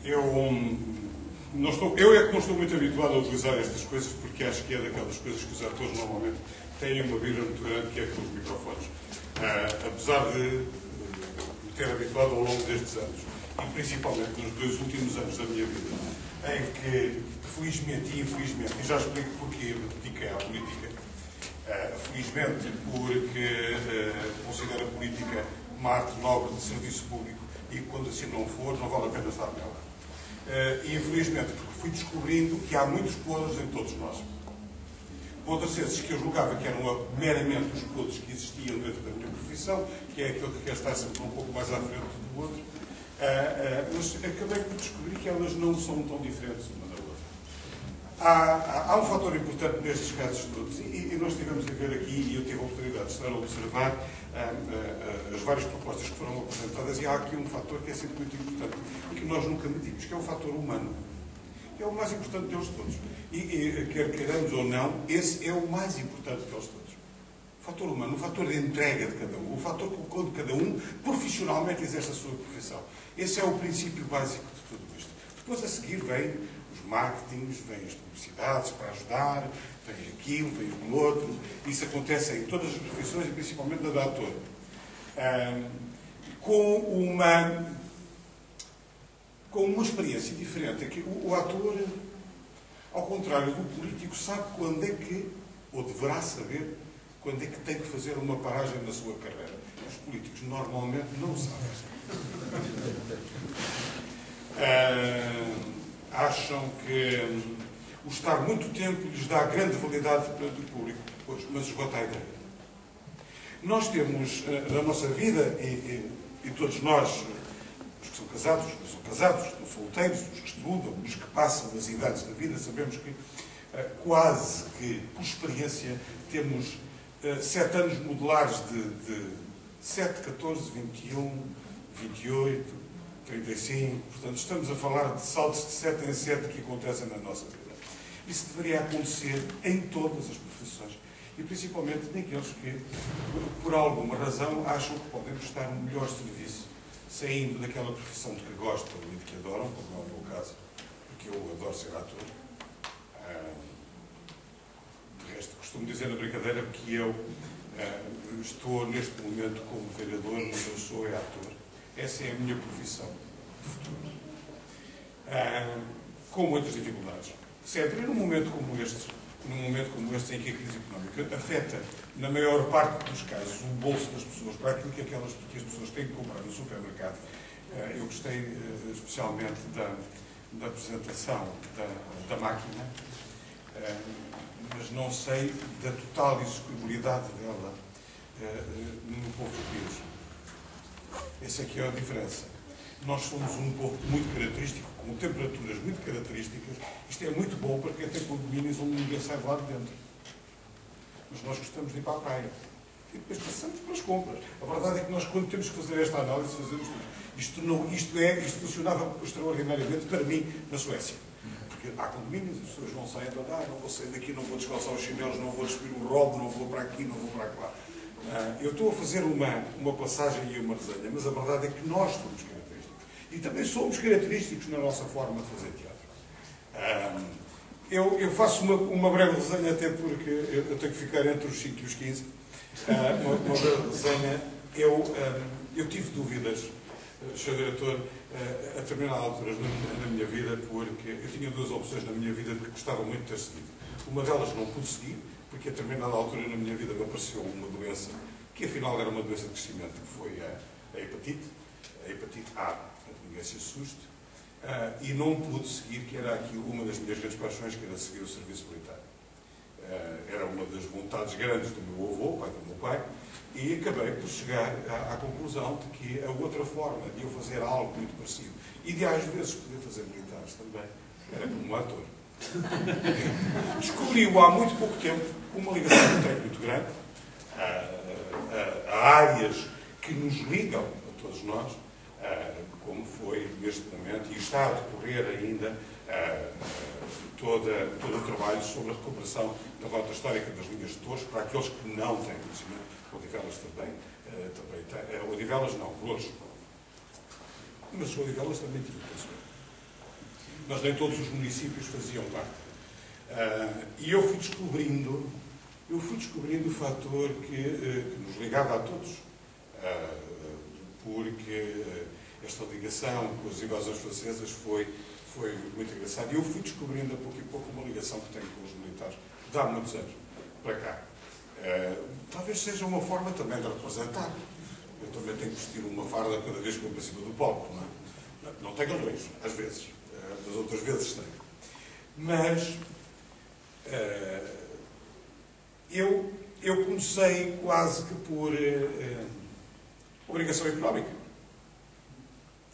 Eu é que não estou muito habituado a utilizar estas coisas, porque acho que é daquelas coisas que os atores normalmente têm uma birra muito grande, que é aqueles microfones. Apesar de me ter habituado ao longo destes anos, e principalmente nos 2 últimos anos da minha vida, em que, felizmente e infelizmente, e já explico porquê me dediquei à política, felizmente porque considero a política uma arte nobre de serviço público, e quando assim não for, não vale a pena estar nela. E infelizmente porque fui descobrindo que há muitos podres em todos nós. Outras vezes que eu julgava que eram meramente os podres que existiam dentro da minha profissão, que é aquele que quer estar sempre um pouco mais à frente do outro, mas acabei por descobrir que elas não são tão diferentes uma da outra. Há um fator importante nestes casos todos, e nós tivemos a ver aqui, e eu tive a oportunidade de estar a observar as várias propostas que foram apresentadas, e há aqui um fator que é sempre muito importante e que nós nunca medimos, que é o fator humano. É o mais importante deles todos. E quer queiramos ou não, esse é o mais importante deles todos. O fator humano, o fator de entrega de cada um, o fator quando cada um profissionalmente exerce a sua profissão. Esse é o princípio básico de tudo isto. Depois a seguir vem os marketings, vêm as publicidades para ajudar, vem aquilo, vem o outro. Isso acontece em todas as profissões e principalmente na da ator. Com uma experiência diferente, é que o ator, ao contrário do político, sabe quando é que, ou deverá saber, quando é que tem que fazer uma paragem na sua carreira. Os políticos normalmente não sabem. Acham que o estar muito tempo lhes dá grande validade perante o público, pois, mas esgota a ideia. Nós temos na nossa vida, e todos nós, os que são casados, os que não são casados, os que são solteiros, os que estudam, os que passam as idades da vida, sabemos que quase que, por experiência, temos 7 anos modulares de 7, 14, 21, 28, 35. Portanto, estamos a falar de saltos de 7 em 7 que acontecem na nossa vida. Isso deveria acontecer em todas as profissões. E principalmente naqueles que, por alguma razão, acham que podem prestar um melhor serviço saindo daquela profissão de que gostam e de que adoram, como é o meu caso, porque eu adoro ser ator. De resto, costumo dizer na brincadeira que eu estou neste momento como vereador, mas eu sou ator. Essa é a minha profissão de futuro. Com muitas dificuldades. Sempre num momento como este, em que a crise económica afeta, na maior parte dos casos, o bolso das pessoas para aquilo que as pessoas têm que comprar no supermercado. Eu gostei especialmente da apresentação da máquina, mas não sei da total execuibilidade dela no povo português. Essa aqui é a diferença. Nós somos um povo muito característico, com temperaturas muito características. Isto é muito bom para quem tem condomínios onde ninguém sai de lá de dentro. Mas nós gostamos de ir para a praia. E depois passamos pelas compras. A verdade é que nós, quando temos que fazer esta análise, fazemos isto funcionava extraordinariamente para mim na Suécia. Porque há condomínios, as pessoas não saem para andar, não vou sair daqui, não vou descalçar os chinelos, não vou despir o robo, não vou para aqui, não vou para lá. Eu estou a fazer uma passagem e uma resenha, mas a verdade é que nós somos característicos. E também somos característicos na nossa forma de fazer teatro. Eu faço uma breve resenha, até porque eu tenho que ficar entre os 5 e os 15. Uma breve resenha. Eu tive dúvidas, Sr. Diretor, a determinadas alturas na minha vida, porque eu tinha 2 opções na minha vida que gostava muito de ter seguido. Uma delas não pude seguir, porque a determinada altura na minha vida me apareceu uma doença, que afinal era uma doença de crescimento, que foi a hepatite A, ninguém se assuste, e não pude seguir, que era aquilo, uma das minhas grandes paixões, que era seguir o serviço militar. Era uma das vontades grandes do meu avô, pai do meu pai, e acabei por chegar à conclusão de que a outra forma de eu fazer algo muito parecido, e de às vezes poder fazer militares também, era como ator. Descobri-o há muito pouco tempo, uma ligação que tenho muito grande, a áreas que nos ligam a todos nós, como foi neste momento, e está a decorrer ainda todo o trabalho sobre a recuperação da rota histórica das linhas de touros, para aqueles que não têm conhecimento. Odivelas também tem. Odivelas não, Lourdes. Mas Odivelas também tinha, penso. mas nem todos os municípios faziam parte. E eu fui descobrindo o fator que nos ligava a todos, porque esta ligação com as invasões francesas foi muito engraçada. E eu fui descobrindo a pouco e pouco uma ligação que tenho com os militares, de há muitos anos para cá. Talvez seja uma forma também de representar. Eu também tenho que vestir uma farda cada vez que vou para cima do palco, não é? Não tenho leis, às vezes, das outras vezes tenho. Mas eu comecei quase que por obrigação económica.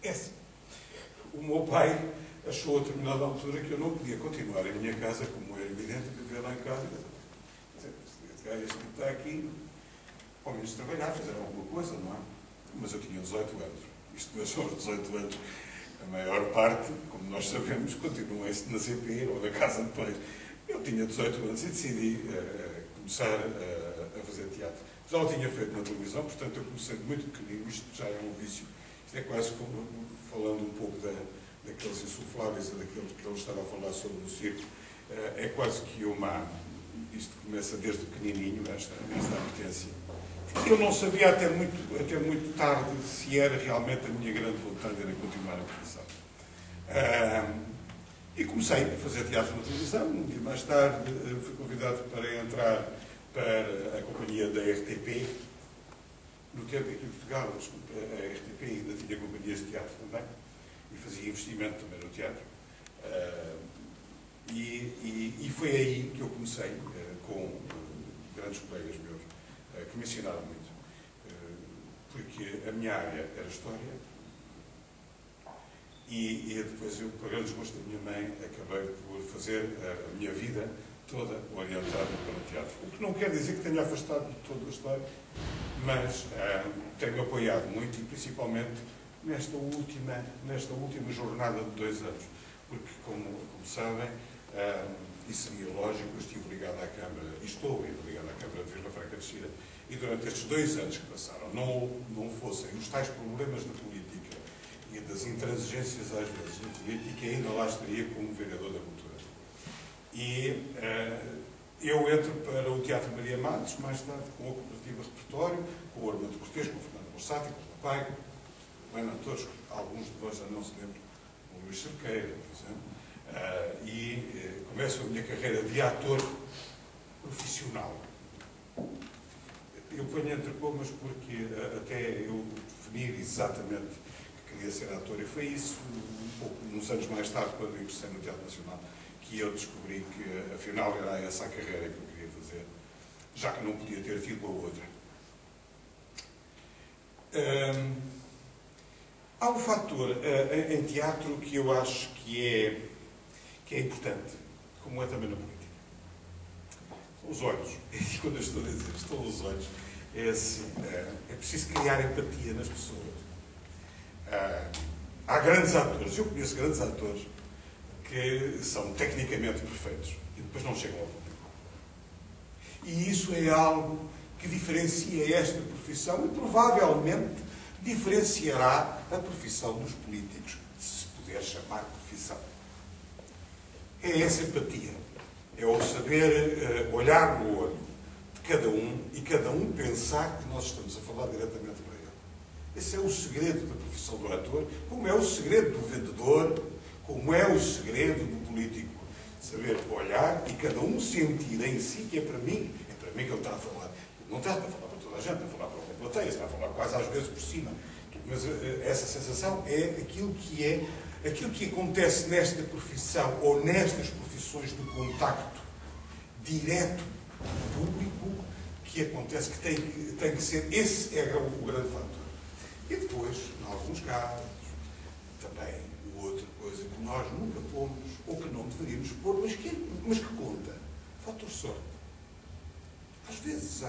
Essa. O meu pai achou a determinada altura que eu não podia continuar em minha casa, como era evidente, viver lá em casa. Este tipo está aqui, ao menos trabalhar, fazer alguma coisa, não é? Mas eu tinha 18 anos. Isto começou aos 18 anos. A maior parte, como nós sabemos, continua na CP ou na Casa de Pães. Eu tinha 18 anos e decidi começar a fazer teatro. Já o tinha feito na televisão, portanto eu comecei muito pequenino, isto já é um vício. Isto é quase como, falando um pouco daqueles insufláveis, daquilo que ele estava a falar sobre o circo, é quase que isto começa desde pequenininho, esta apetência. Eu não sabia até muito tarde se era realmente a minha grande vontade era continuar a profissão. E comecei a fazer teatro na televisão. Um dia mais tarde fui convidado para entrar para a companhia da RTP. No tempo em que em Portugal a RTP ainda tinha companhias de teatro também e fazia investimento também no teatro. E foi aí que eu comecei com grandes colegas meus que me ensinaram muito. Porque a minha área era História e depois eu, por grande desgosto da minha mãe, acabei por fazer a minha vida toda orientada para o teatro. O que não quer dizer que tenha afastado de toda a História, mas tenho apoiado muito e principalmente nesta última jornada de 2 anos. Porque, como sabem, e seria lógico, eu estive ligado à Câmara, e estou ligado à Câmara de Vila Franca de Xira, e durante estes 2 anos que passaram, não fossem os tais problemas da política e das intransigências às vezes da política, ainda lá estaria como vereador da Cultura. E eu entro para o Teatro Maria Matos, mais tarde com a Cooperativa Repertório, com o Armando Cortês, com o Fernando Borsati, com o meu pai, com o todos, alguns de vós já não se lembram, com o Luís Cerqueira, por exemplo, e começo a minha carreira de ator profissional. Eu ponho entre comas porque até eu definir exatamente que queria ser ator, e foi isso, um pouco, uns anos mais tarde, quando ingressei no Teatro Nacional, que eu descobri que, afinal, era essa a carreira que eu queria fazer, já que não podia ter tido a outra. Há um fator em teatro que eu acho que é importante, como é também na política. São os olhos. E quando eu estou a dizer estão os olhos, é assim, é preciso criar empatia nas pessoas. Há grandes atores, eu conheço grandes atores que são tecnicamente perfeitos e depois não chegam ao público. E isso é algo que diferencia esta profissão e provavelmente diferenciará a profissão dos políticos, se puder chamar profissão. É essa empatia. É o saber olhar no olho de cada um e cada um pensar que nós estamos a falar diretamente para ele. Esse é o segredo da profissão do ator, como é o segredo do vendedor, como é o segredo do político. Saber olhar e cada um sentir em si que é para mim que ele está a falar. Não está a falar para toda a gente, está a falar para uma plateia, está a falar quase às vezes por cima. Mas essa sensação é aquilo que acontece nesta profissão ou nestas profissões de contacto direto público, que acontece, que tem que ser, esse é o grande fator. E depois, em alguns casos, também outra coisa que nós nunca pomos, ou que não deveríamos pôr, mas que conta, fator sorte. Às vezes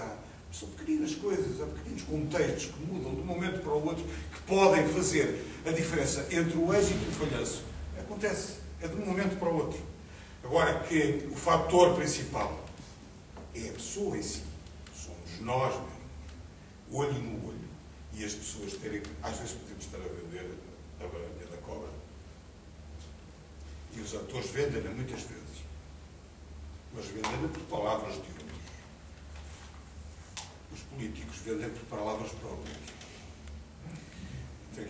são pequeninas coisas, há pequenos contextos que mudam de um momento para o outro, que podem fazer a diferença entre o êxito e o falhanço. Acontece, é de um momento para o outro. Agora que o fator principal é a pessoa em si, somos nós mesmos, olho no olho, e as pessoas terem, às vezes podemos estar a vender a baranha da cobra. E os atores vendem-na muitas vezes. Mas vendem-na por palavras de outros. Os políticos vendem por palavras próprias. Então,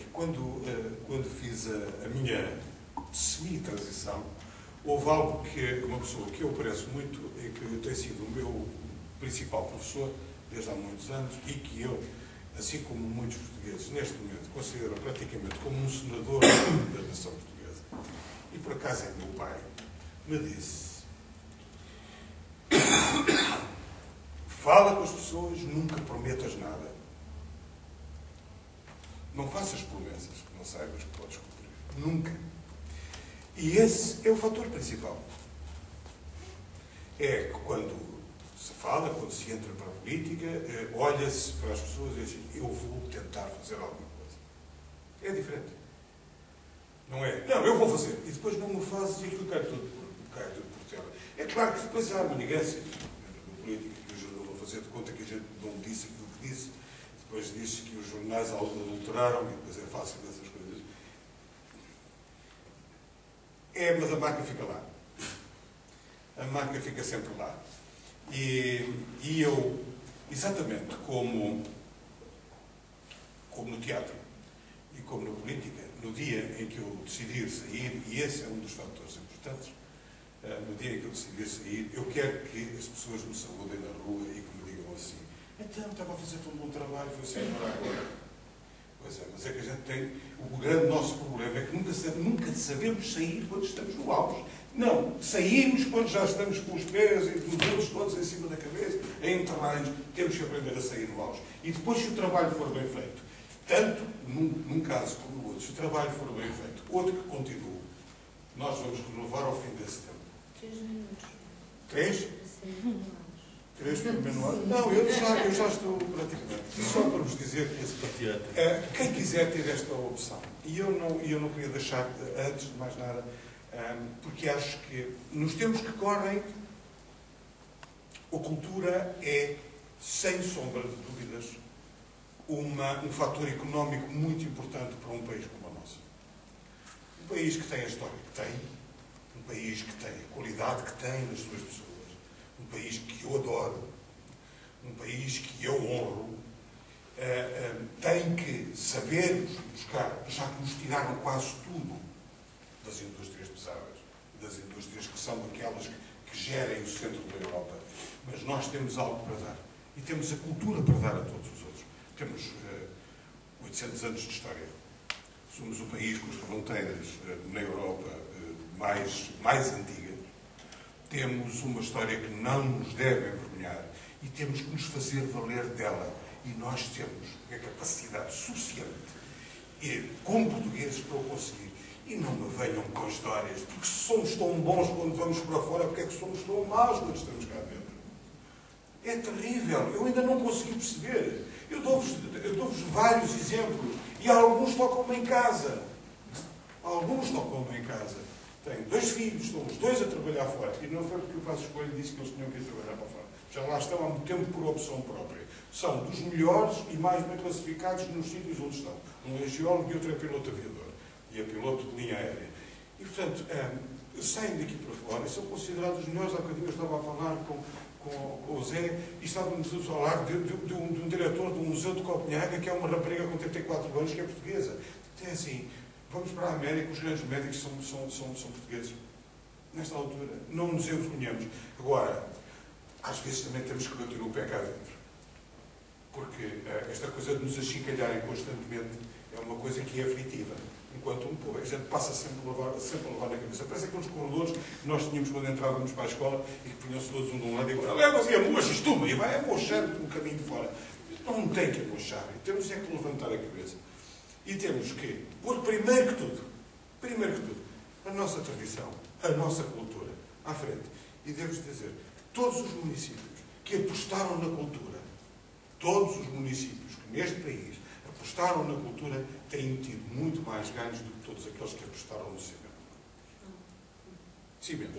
quando fiz a minha semi-transição, houve algo que uma pessoa que eu aprecio muito e que tem sido o meu principal professor desde há muitos anos e que eu, assim como muitos portugueses, neste momento considero praticamente como um senador da nação portuguesa, e por acaso é meu pai, me disse: fala com as pessoas, nunca prometas nada. Não faças promessas que não saibas que podes cumprir. Nunca. E esse é o fator principal. É que quando se fala, quando se entra para a política, olha-se para as pessoas e diz assim: eu vou tentar fazer alguma coisa. É diferente. Não é, não, eu vou fazer. E depois não o fazes e aquilo cai tudo por terra. É claro que depois há manigância da política, que o jornal a fazer de conta que a gente não disse aquilo que disse. Depois diz que os jornais adulteraram e depois é fácil dessas coisas. Mas a marca fica lá. A marca fica sempre lá. E eu, exatamente como no teatro e como na política, no dia em que eu decidi sair, e esse é um dos fatores importantes, no dia em que eu decidi sair, eu quero que as pessoas me saludem na rua e que me digam assim: então, estava a fazer tão bom trabalho, foi-se embora agora. Pois é, mas é que a gente tem... O grande nosso problema é que nunca sabemos sair quando estamos no auge. Não, saímos quando já estamos com os pés e os dedos todos em cima da cabeça, a enterrar-nos. Temos que aprender a sair no auge. E depois, se o trabalho for bem feito, tanto num caso como no outro, se o trabalho for bem feito, outro que continua, nós vamos renovar ao fim desse tempo. 3 minutos. 3? 3 minutos? Não, eu já estou praticamente. Só para vos dizer que quem quiser ter esta opção, e eu não queria deixar, antes de mais nada, porque acho que nos tempos que correm, a cultura é, sem sombra de dúvidas, um fator económico muito importante para um país como o nosso. Um país que tem a história que tem, um país que tem a qualidade que tem nas suas pessoas, um país que eu adoro, um país que eu honro, tem que saber buscar, já que nos tiraram quase tudo das indústrias pesadas, das indústrias que são aquelas que gerem o centro da Europa. Mas nós temos algo para dar. E temos a cultura para dar a todos os outros. Temos 800 anos de história. Somos o país com as fronteiras na Europa mais antigas. Temos uma história que não nos deve envergonhar e temos que nos fazer valer dela. E nós temos a capacidade suficiente, como portugueses, para o conseguir. E não me venham com histórias, porque se somos tão bons quando vamos para fora, porque é que somos tão maus quando estamos cá dentro? É terrível. Eu ainda não consegui perceber. Eu dou-vos vários exemplos. E alguns tocam-me em casa. Alguns tocam-me em casa. Tenho 2 filhos, estão os 2 a trabalhar fora. E não foi porque o Passos Coelho disse que eles tinham que ir trabalhar para fora. Já lá estão há muito tempo por opção própria. São dos melhores e mais bem classificados nos sítios onde estão. Um é geólogo e outro é piloto aviador. E é piloto de linha aérea. E, portanto, saem daqui para fora e são considerados os melhores. Há bocadinho eu estava a falar com o Zé e estávamos a falar de um diretor do Museu de Copenhaga, que é uma rapariga com 34 anos, que é portuguesa. É assim, vamos para a América, os grandes médicos são portugueses. Nesta altura, não nos envergonhamos. Agora, às vezes também temos que bater o pé cá dentro. Porque esta coisa de nos achincalharem constantemente é uma coisa que é aflitiva. Enquanto a gente passa sempre a levar na cabeça. Parece que nos corredores que nós tínhamos quando entrávamos para a escola e que punham-se todos um de um lado e leva-se e amochas, toma, e vai amochando um caminho de fora. Não tem que amochar. Temos é que levantar a cabeça. E temos que pôr primeiro que tudo, a nossa tradição, a nossa cultura à frente. E devo-vos dizer, todos os municípios que apostaram na cultura, todos os municípios que neste país apostaram na cultura têm tido muito mais ganhos do que todos aqueles que apostaram no cimento. Cimento.